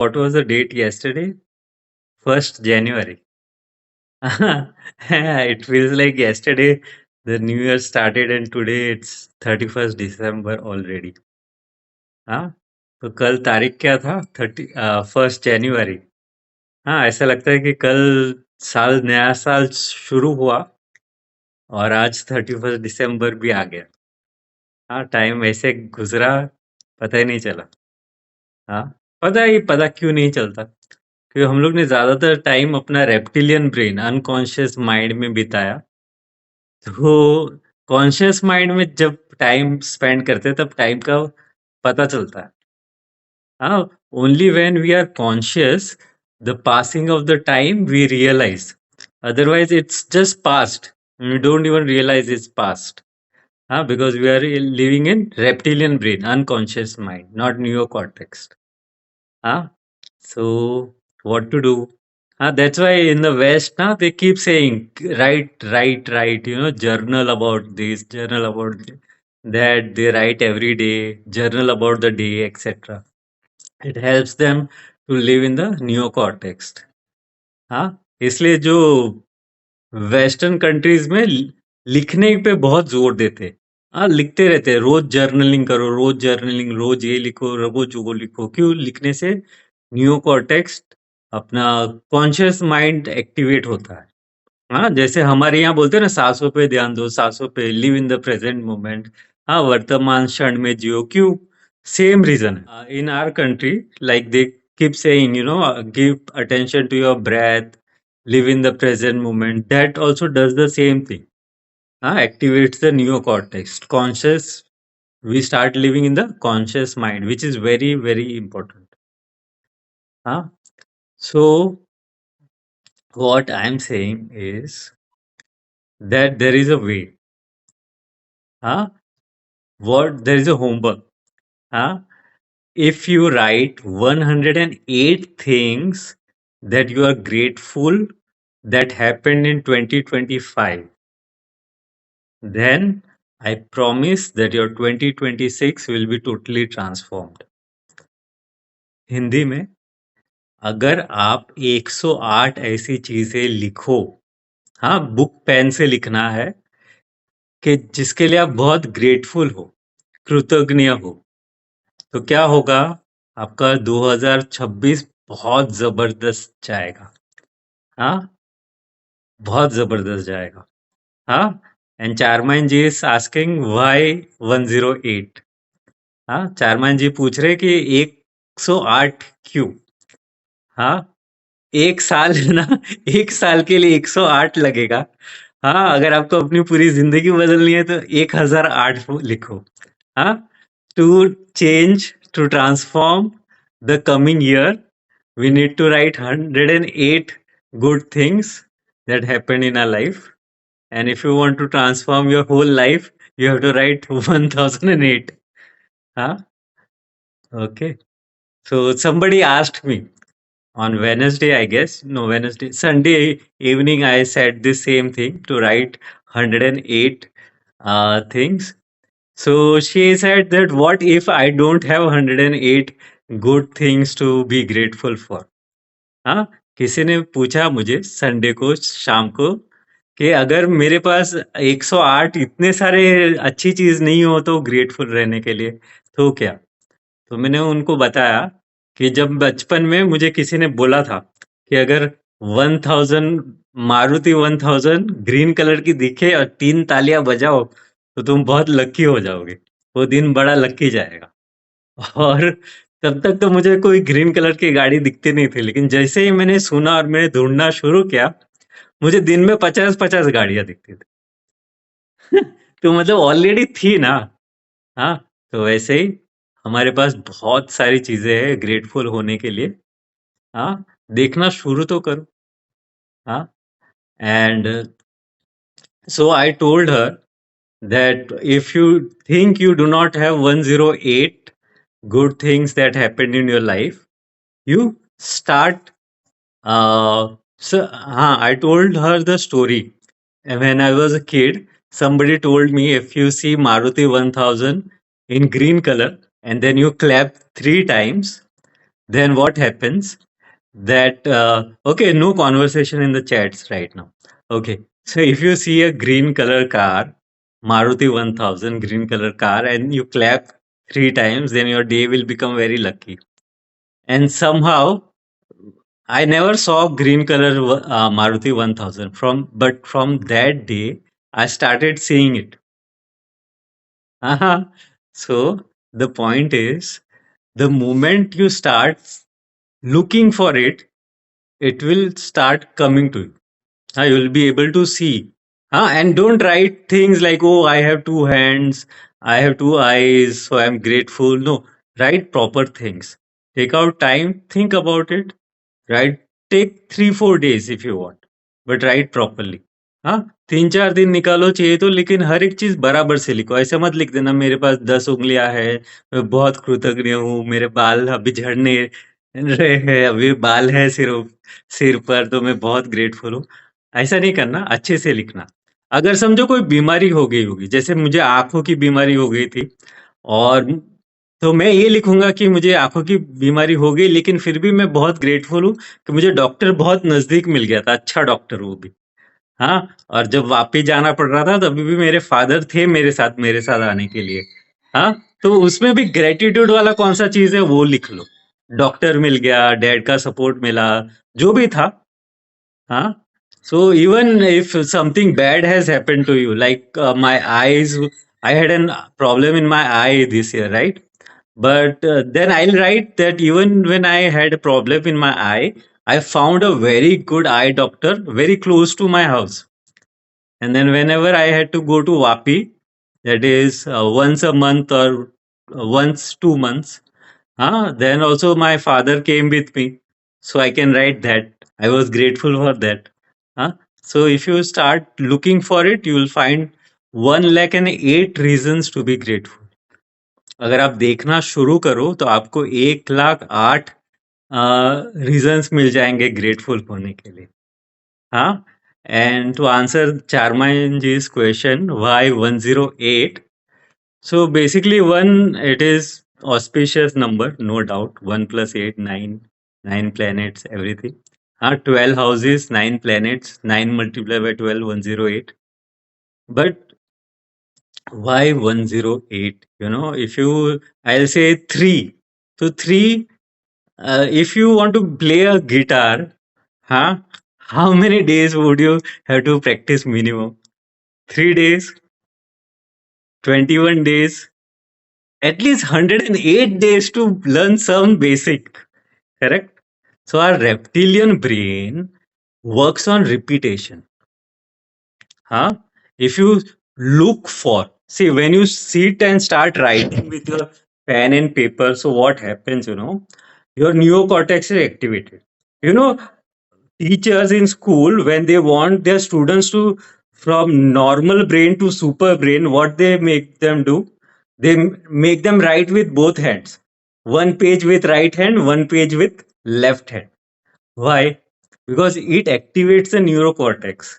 What was the date yesterday? 1st January. It feels like yesterday the new year started and today it's 31st December already. हाँ, तो कल तारीख क्या था? 1st January. हाँ, ऐसा लगता है कि कल नया साल शुरू हुआ और आज 31st दिसंबर भी आ गया। हाँ, टाइम ऐसे गुजरा पता ही नहीं चला। हाँ, पता क्यों नहीं चलता? क्योंकि हम लोग ने ज्यादातर टाइम अपना रेप्टिलियन ब्रेन अनकॉन्शियस माइंड में बिताया। तो कॉन्शियस माइंड में जब टाइम स्पेंड करते हैं तब टाइम का पता चलता है। हाँ, only when we are conscious the passing of the time we realize, otherwise it's just past, we don't even realize it's past. हाँ, because we are living in reptilian brain unconscious mind, not neuro cortex. हाँ, so what to do? That's why in the West, they keep saying, write, journal about this, journal about that. They write every day, journal about the day, etc. It helps them to live in the neocortex. हाँ, इसलिए जो western countries में लिखने पे बहुत जोर देते हैं। हाँ, लिखते रहते हैं, रोज जर्नलिंग करो, रोज जर्नलिंग, रोज ये लिखो, रोज वो लिखो। क्यों? लिखने से न्यूकोर्टेक्स, अपना कॉन्शियस माइंड एक्टिवेट होता है। हाँ, जैसे हमारे यहाँ बोलते हैं ना, सांसों पे ध्यान दो, सांसों पे, live in the present moment. हाँ, वर्तमान क्षण में जियो। क्यों? सेम रीजन है। In our country, like they keep saying, give attention to your breath, live in the present moment. That also does the same thing. Activates the neocortex. Conscious, we start living in the conscious mind, which is very, very important. So, what I'm saying is that there is a way. There is a homework. If you write 108 things that you are grateful that happened in 2025, then I promise that your 2026 will be totally transformed. Hindi में, अगर आप 108 ऐसी चीजें लिखो, book pen से लिखना है, कि जिसके लिए आप बहुत ग्रेटफुल हो, कृतज्ञ हो, तो क्या होगा? आपका 2026 बहुत जबरदस्त जाएगा। बहुत जबरदस्त जाएगा। And chairman ji is asking why 108? Chairman ji पूछ रहे कि 108 क्यों? एक साल है ना, एक साल के लिए 108 लगेगा। अगर आपको अपनी पूरी जिंदगी बदलनी है तो 1008 लिखो। To change, to transform the coming year, we need to write 108 good things that happened in our life. And if you want to transform your whole life, you have to write 1008. Okay. So somebody asked me on Wednesday, I guess, no, Wednesday, Sunday evening, I said the same thing, to write 108 things. So she said that, what if I don't have 108 good things to be grateful for? किसी ने पूछा मुझे Sunday को शाम को कि अगर मेरे पास 108 इतने सारे अच्छी चीज नहीं हो तो ग्रेटफुल रहने के लिए, तो क्या? तो मैंने उनको बताया कि जब बचपन में मुझे किसी ने बोला था कि अगर 1000 मारुति 1000 ग्रीन कलर की दिखे और 3 तालियां बजाओ तो तुम बहुत लकी हो जाओगे, वो दिन बड़ा लकी जाएगा। और तब तक तो मुझे कोई ग्रीन कलर की गाड़ी दिखती नहीं थी, लेकिन जैसे ही मैंने सुना और मैंने ढूंढना शुरू किया, मुझे दिन में 50-50 गाड़ियां दिखती थी। तो मतलब ऑलरेडी थी ना। हाँ, तो वैसे ही हमारे पास बहुत सारी चीजें हैं ग्रेटफुल होने के लिए। देखना शुरू तो करो। And so I told her that if you think you do not have 108 good things that happened in your life, you start. I told her the story. When I was a kid, somebody told me, if you see Maruti 1000 in green color and then you clap 3 times, then what happens that okay, no conversation in the chats right now. Okay, so if you see a green color car, Maruti 1000 green color car, and you clap three times, then your day will become very lucky. And somehow I never saw green color Maruti 1000 but from that day I started seeing it. Uh-huh. So the point is, the moment you start looking for it, it will start coming to you. You'll be able to see. And don't write things like, oh, I have two hands, I have two eyes, so I'm grateful. No, write proper things. Take out time, think about it. Write, take 3-4 days if you want, but write properly. हाँ 3-4 दिन निकालो चाहिए तो, लेकिन हर एक चीज बराबर से लिखो। ऐसे मत लिख देना मेरे पास 10 उंगलियां है, मैं बहुत कृतज्ञ हूँ, मेरे बाल अभी झड़ने रहे हैं, अभी बाल है सिर पर तो मैं बहुत ग्रेटफुल हूँ। ऐसा नहीं करना, अच्छे से लिखना। अगर समझो कोई बीमारी हो गई होगी, जैसे मुझे आंखों की बीमारी हो गई थी, और तो मैं ये लिखूंगा कि मुझे आंखों की बीमारी हो गई, लेकिन फिर भी मैं बहुत ग्रेटफुल हूँ कि मुझे डॉक्टर बहुत नजदीक मिल गया था, अच्छा डॉक्टर वो भी। हाँ, और जब वापिस जाना पड़ रहा था तभी भी मेरे फादर थे मेरे साथ आने के लिए। हाँ, तो उसमें भी ग्रेटिट्यूड वाला कौन सा चीज है वो लिख लो। डॉक्टर मिल गया, डैड का सपोर्ट मिला, जो भी था। हाँ, so even if something bad has happened to you, like my eyes, I had an problem in my eye this year, right? But then I'll write that even when I had a problem in my eye, I found a very good eye doctor very close to my house. And then whenever I had to go to Vapi, that is once a month or once 2 months, then also my father came with me, so I can write that. I was grateful for that. Huh? So if you start looking for it, you will find 108 reasons to be grateful. अगर आप देखना शुरू करो तो आपको 108 reasons मिल जाएंगे grateful होने के लिए. हाँ, and to answer Charmanji's question, why 108? So basically, one, it is auspicious number, no doubt. 1 plus 8, 9, 9 planets, everything. 12 houses, 9 planets, 9 multiplied by 12, 108. But why 108? If I'll say three. So three, if you want to play a guitar, huh, how many days would you have to practice minimum? 3 days, 21 days, at least 108 days to learn some basic, correct? So our reptilian brain works on repetition. Huh? If you look for, see, when you sit and start writing with your pen and paper, so what happens, your neocortex is activated. You know, teachers in school, when they want their students to from normal brain to super brain, what they make them do, they make them write with both hands, one page with right hand, one page with left hand. Why? Because it activates the neurocortex.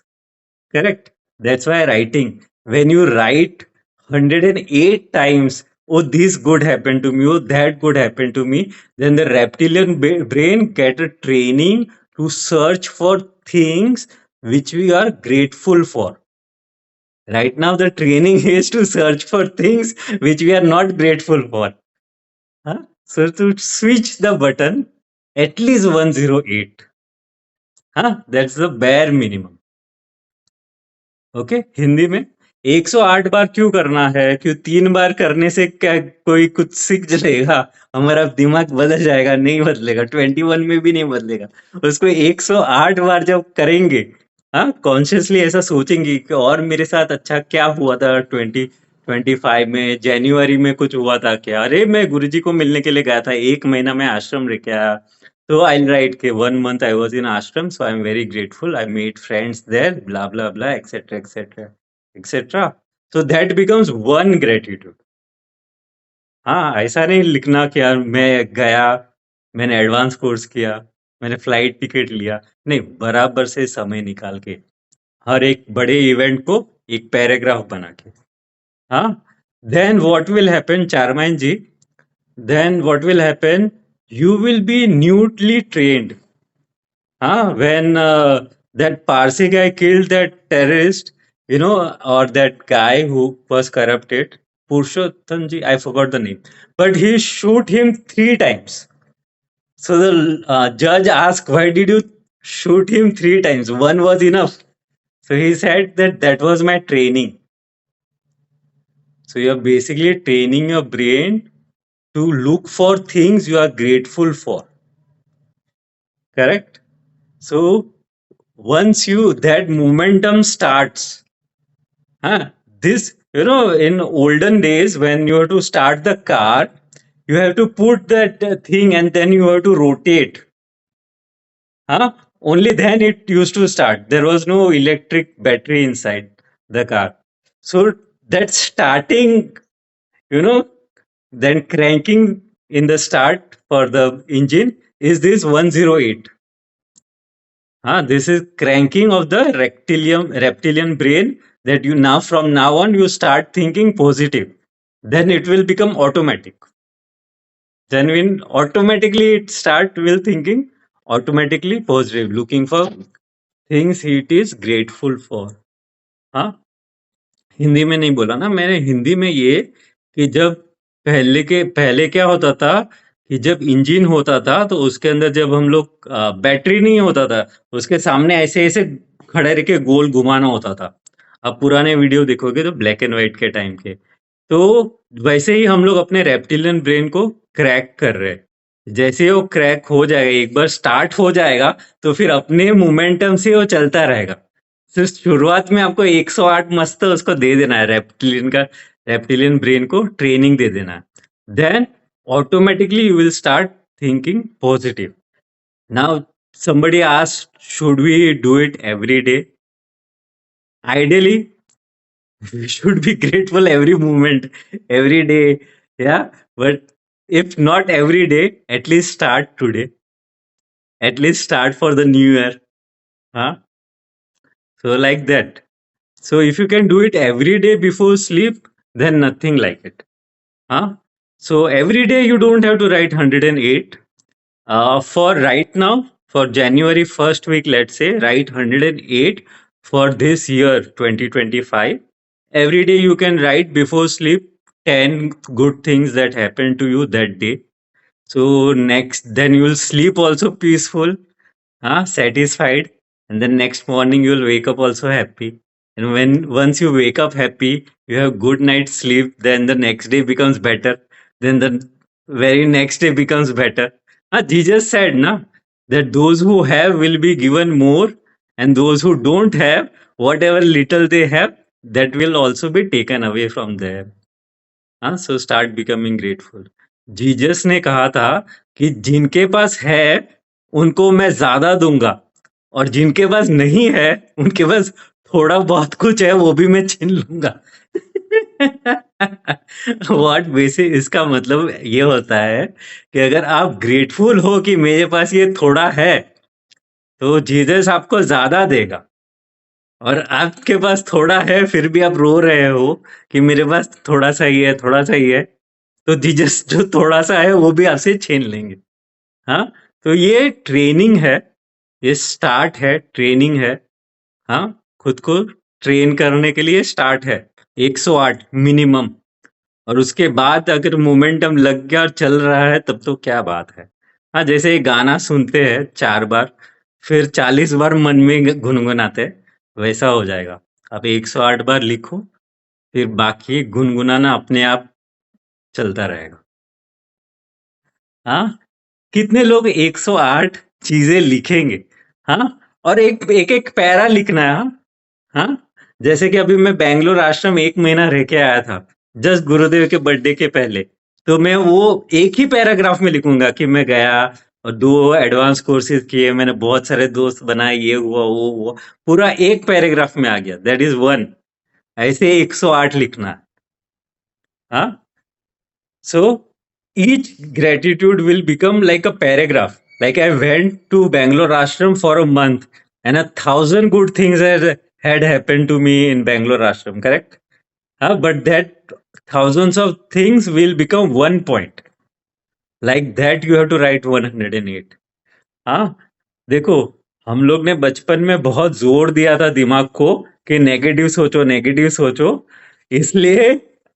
Correct. That's why writing, when you write 108 times, oh, this good happened to me, oh, that good happened to me, then the reptilian brain get a training to search for things which we are grateful for. Right now, the training is to search for things which we are not grateful for. So to switch the button, at least 108. That's the bare minimum. Okay, Hindi में 108 बार क्यों करना है? क्यों 3 बार करने से क्या कोई कुछ सीख जाएगा? हमारा दिमाग बदल जाएगा? नहीं बदलेगा, 21 में भी नहीं बदलेगा। उसको 108 बार जब करेंगे, कॉन्शियसली ऐसा सोचेंगे कि और मेरे साथ अच्छा क्या हुआ था 2025 में, जनवरी में कुछ हुआ था क्या? अरे मैं गुरुजी को मिलने के लिए गया था, 1 महीना मैं आश्रम रह के आया। So I'll write, okay, 1 month I was in ashram, so I'm very grateful. I made friends there, blah blah blah, etc. etc. etc. So that becomes one gratitude. ऐसा नहीं लिखना कि यार मैं गया, मैंने एडवांस कोर्स किया, मैंने फ्लाइट टिकट लिया। नहीं, बराबर से समय निकाल के हर एक बड़े इवेंट को एक पैराग्राफ बना के। हाँ, then what will happen, Charmain ji? Then what will happen? you will be newly trained. When that Parsi guy killed that terrorist, or that guy who was corrupted, Purushottamji, I forgot the name, but he shoot him 3 times. So the judge asked, "Why did you shoot him 3 times? One was enough." So he said that that was my training. So you're basically training your brain to look for things you are grateful for. Correct? So once you that momentum starts, huh, this in olden days when you have to start the car, you have to put that thing and then you have to rotate. Huh? Only then it used to start. There was no electric battery inside the car. So that starting, you know, then cranking in the start for the engine is this 108. This is cranking of the reptilian brain that you now from now on you start thinking positive. Then it will become automatic. Then when automatically it start will thinking automatically positive, looking for things it is grateful for. हाँ हिंदी में नहीं बोला ना मैंने हिंदी में ये कि जब पहले क्या होता था कि जब इंजन होता था तो उसके अंदर जब हम लोग बैटरी नहीं होता था उसके सामने ऐसे ऐसे खड़े रह के गोल घुमाना होता था अब पुराने वीडियो देखोगे तो ब्लैक एंड व्हाइट के टाइम के तो वैसे ही हम लोग अपने रेप्टिलियन ब्रेन को क्रैक कर रहे हैं जैसे ही वो क्रैक हो जाएगा एक बार स्टार्ट हो जाएगा तो फिर अपने मोमेंटम से वो चलता रहेगा तो शुरुआत में आपको 108 मस्त उसको दे देना है रेप्टिलियन ब्रेन को ट्रेनिंग दे देना है then automatically you will start thinking positive now somebody asked should we do it every day ideally we should be grateful every moment every day yeah but if not every day at least start today at least start for the new year huh so like that so if you can do it every day before sleep then nothing like it huh so every day you don't have to write 108 for right now for January first week let's say write 108 for this year 2025 every day you can write before sleep 10 good things that happened to you that day so next then you will sleep also peaceful satisfied and then next morning you'll wake up also happy and when once you wake up happy you have good night's sleep then the next day becomes better then the very next day becomes better Jesus said na that those who have will be given more and those who don't have whatever little they have that will also be taken away from them so start becoming grateful Jesus ने कहा था कि जिनके पास है उनको मैं ज्यादा दूंगा और जिनके पास नहीं है उनके पास थोड़ा बहुत कुछ है वो भी मैं छीन लूंगा व्हाट बेसिक इसका मतलब ये होता है कि अगर आप ग्रेटफुल हो कि मेरे पास ये थोड़ा है तो जीसस आपको ज्यादा देगा और आपके पास थोड़ा है फिर भी आप रो रहे हो कि मेरे पास थोड़ा सा ही है थोड़ा सा ही है तो जीसस जो थोड़ा सा है वो भी आपसे छीन लेंगे हाँ तो ये ट्रेनिंग है ये स्टार्ट है ट्रेनिंग है हाँ खुद को ट्रेन करने के लिए स्टार्ट है 108 मिनिमम और उसके बाद अगर मोमेंटम लग गया और चल रहा है तब तो क्या बात है हाँ जैसे एक गाना सुनते हैं 4 बार फिर 40 बार मन में गुनगुनाते हैं वैसा हो जाएगा आप 108 बार लिखो फिर बाकी गुनगुनाना अपने आप चलता रहेगा हाँ कितने लोग 108 चीजें लिखेंगे हाँ और एक पैरा लिखना है हाँ जैसे कि अभी मैं बैंगलोर आश्रम 1 महीना रह के आया था जस्ट गुरुदेव के बर्थडे के पहले तो मैं वो एक ही पैराग्राफ में लिखूंगा कि मैं गया और 2 एडवांस कोर्सेज किए मैंने बहुत सारे दोस्त बनाए ये हुआ वो हुआ पूरा एक पैराग्राफ में आ गया दैट इज वन ऐसे 108 लिखना हाँ so each gratitude will become like a paragraph. Like I went to Bangalore Ashram for a month and 1,000 good things had happened to me in Bangalore Ashram, correct? But that thousands of things will become one point. Like that you have to write 108. हाँ, देखो, हम लोग ने बचपन में बहुत जोर दिया था दिमाग को कि नेगेटिव सोचो, इसलिए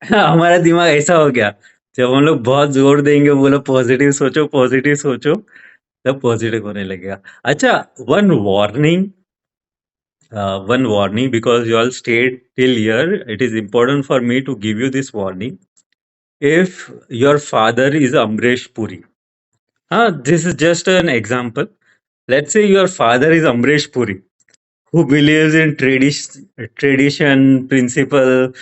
हमारा दिमाग ऐसा हो गया। जब हम लोग बहुत जोर देंगे, बोलो पॉजिटिव सोचो, तब पॉजिटिव होने लगेगा। अच्छा, one warning, because you all stayed till here, it is important for me to give you this warning. If your father is Amresh Puri, this is just an example. Let's say your father is Amresh Puri, who believes in tradition, principle,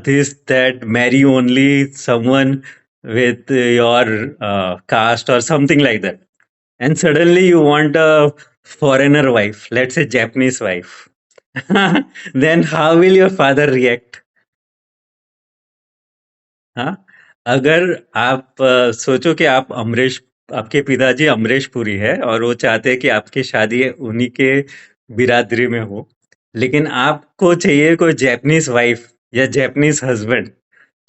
this, that, marry only someone with your caste or something like that. And suddenly you want a foreigner wife, let's say Japanese wife. Then how will your father react? हाँ, अगर आप सोचो कि आपके पिताजी अमरीश पुरी है और वो चाहते हैं कि आपकी शादी उन्हीं के बिरादरी में हो, लेकिन आपको चाहिए कोई जैपनीज वाइफ या जैपनीज हस्बैंड,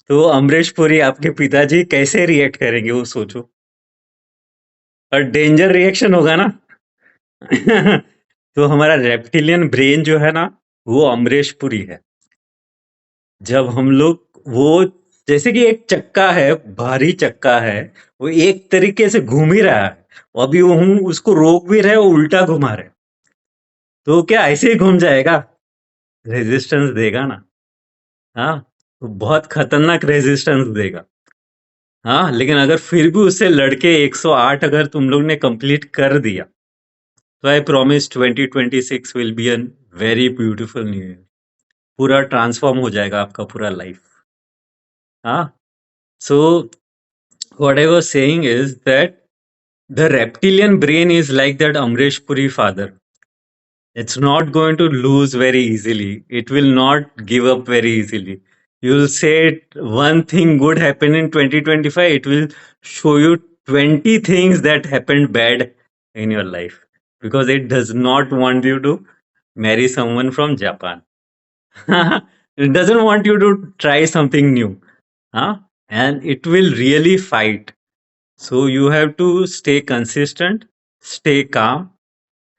तो अमरीश पुरी आपके पिताजी कैसे रिएक्ट करेंगे वो सोचो। और डेंजर रिएक्शन होगा ना। तो हमारा रेप्टिलियन ब्रेन जो है ना, वो अमरीश पुरी है। जब हम लोग वो, जैसे कि एक चक्का है, भारी चक्का है, वो एक तरीके से घूम ही रहा है, अभी वो हम उसको रोक भी रहे, वो उल्टा घुमा रहे, तो क्या ऐसे ही घूम जाएगा? रेजिस्टेंस देगा ना। हाँ, तो बहुत खतरनाक रेजिस्टेंस देगा। हाँ, लेकिन अगर फिर भी उससे लड़के 108 अगर तुम लोग ने कंप्लीट कर दिया, तो I promise 2026 will be an very beautiful new year. पूरा ट्रांसफॉर्म हो जाएगा आपका पूरा लाइफ। हाँ, सो what I was saying is that the reptilian brain is like that Amresh Puri father. It's not going to lose very easily. It will not give up very easily. You'll say one thing good happened in 2025, it will show you 20 things that happened bad in your life, because it does not want you to marry someone from Japan. It doesn't want you to try something new. Huh? And it will really fight. So you have to stay consistent, stay calm,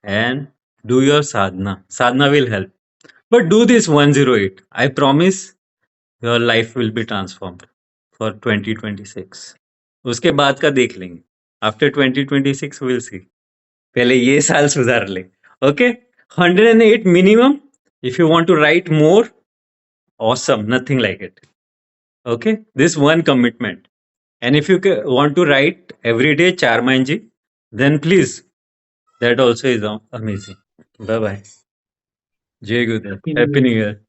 and do your sadhana. Sadhana will help. But do this 108. I promise your life will be transformed for 2026. उसके बाद का देख लेंगे. After 2026 we'll see. पहले ये साल सुधार ले. Okay? 108 minimum. If you want to write more, awesome. Nothing like it. Okay? This one commitment. And if you want to write every day Charmanji, then please, that also is amazing. Bye bye. Jai Guru. Happy New Happy Year. New Year.